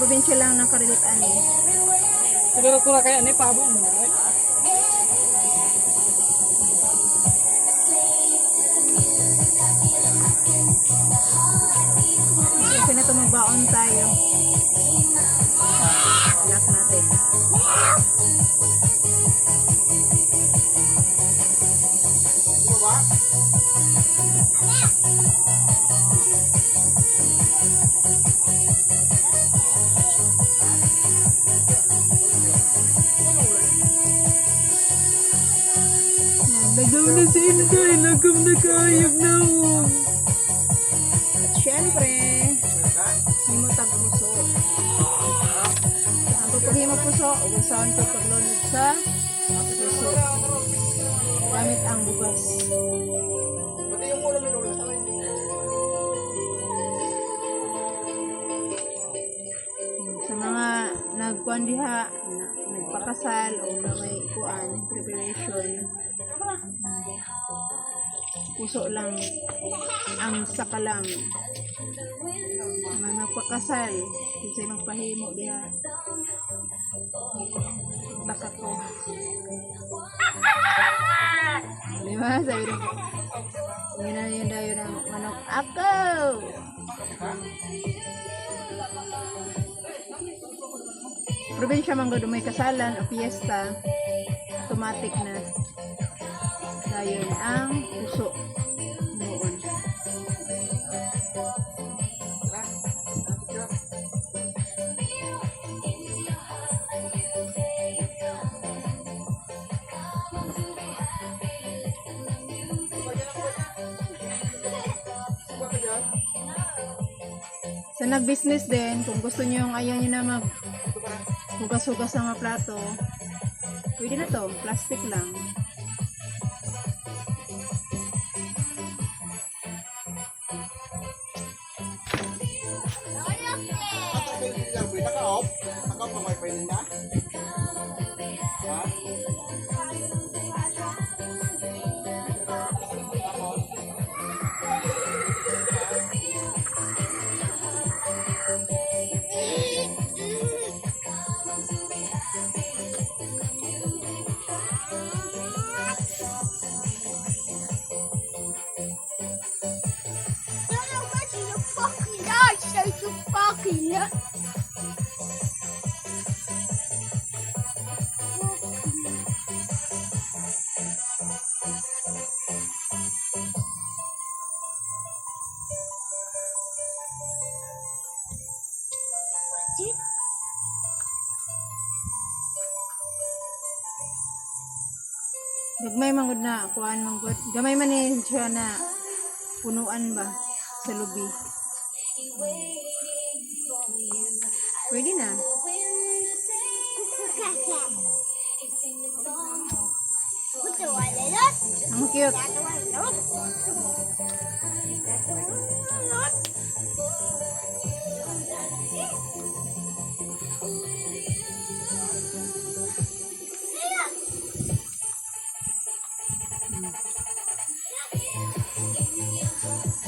probinsya lang nakarilitan eh. Siguro ko na kaya ni pabong mo. Okay na ito, magbaon tayo. Lock natin. Nagaw na si Inday, nagaw na kayag na mo. At syempre, himo tag puso. Ang pagpahimo puso, ugasawan ko paglunod sa puso. Gamit ang bugas. Sa mga nagkuan diha, nagpakasal o na may kuan, preparation. Puso lang ang sakalam. Mga nagpakasal, kasi magpahimo diha. Baka ko. Diba? Sabi rin ko. Yun daw yun ang manok. Ako! Probinsya man gado may kasalan o piyesta, automatic na dayon ang puso noon. Sa nag-business din, kung gusto nyo yung ayaw nyo na mag hugas-hugas ng mga plato, pwede na to, plastic lang. Gagmay manggod na, kuhaan manggod. Gamay man eh siya na punuan ba sa lubi. Pwede na. Ang cute.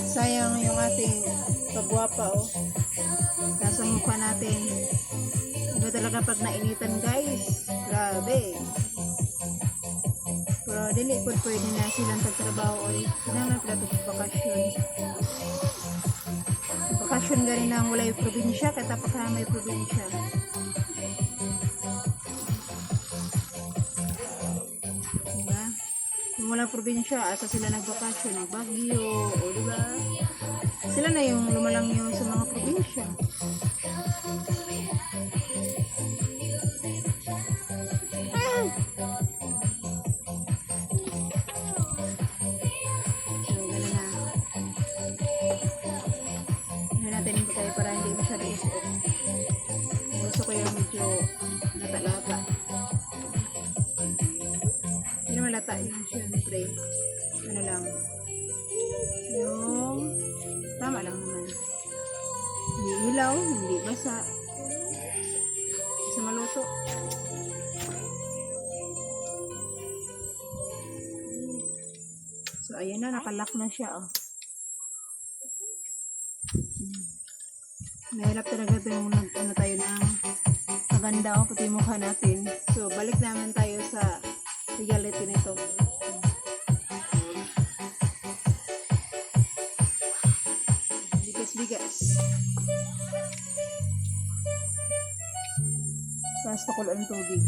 Sayang yung ating pagwapa oh. Nasa mukha natin. Iba talaga pag nainitan guys. Grabe. Pero dili po pwede na silang tagtrabaho oy. Kailangan pala ito bakasyon. Bakasyon galing ang walay probinsya kaya tapos may probinsya. Diba? Kung walang probinsya, asa sila nagbakasyon, nagbagyo, o diba? Sila na yung lumalang yung sa mga probinsya. So, gano'n na. Gano'n natin yung tayo para hindi masyado isuot. Gusto ko yung medyo natalata. Hindi naman lata yun, syempre. Ano lang. Yung tama lang naman. Hindi ilaw, hindi basa. Sa maluto. So, ayan na, nakalock na siya, oh. Mahirap talaga ito yung ano tayo ng maganda o pati yung mukha natin. So, balik naman tayo sa reality nito. Bigas-bigas. Tapos pakulo ang tubig.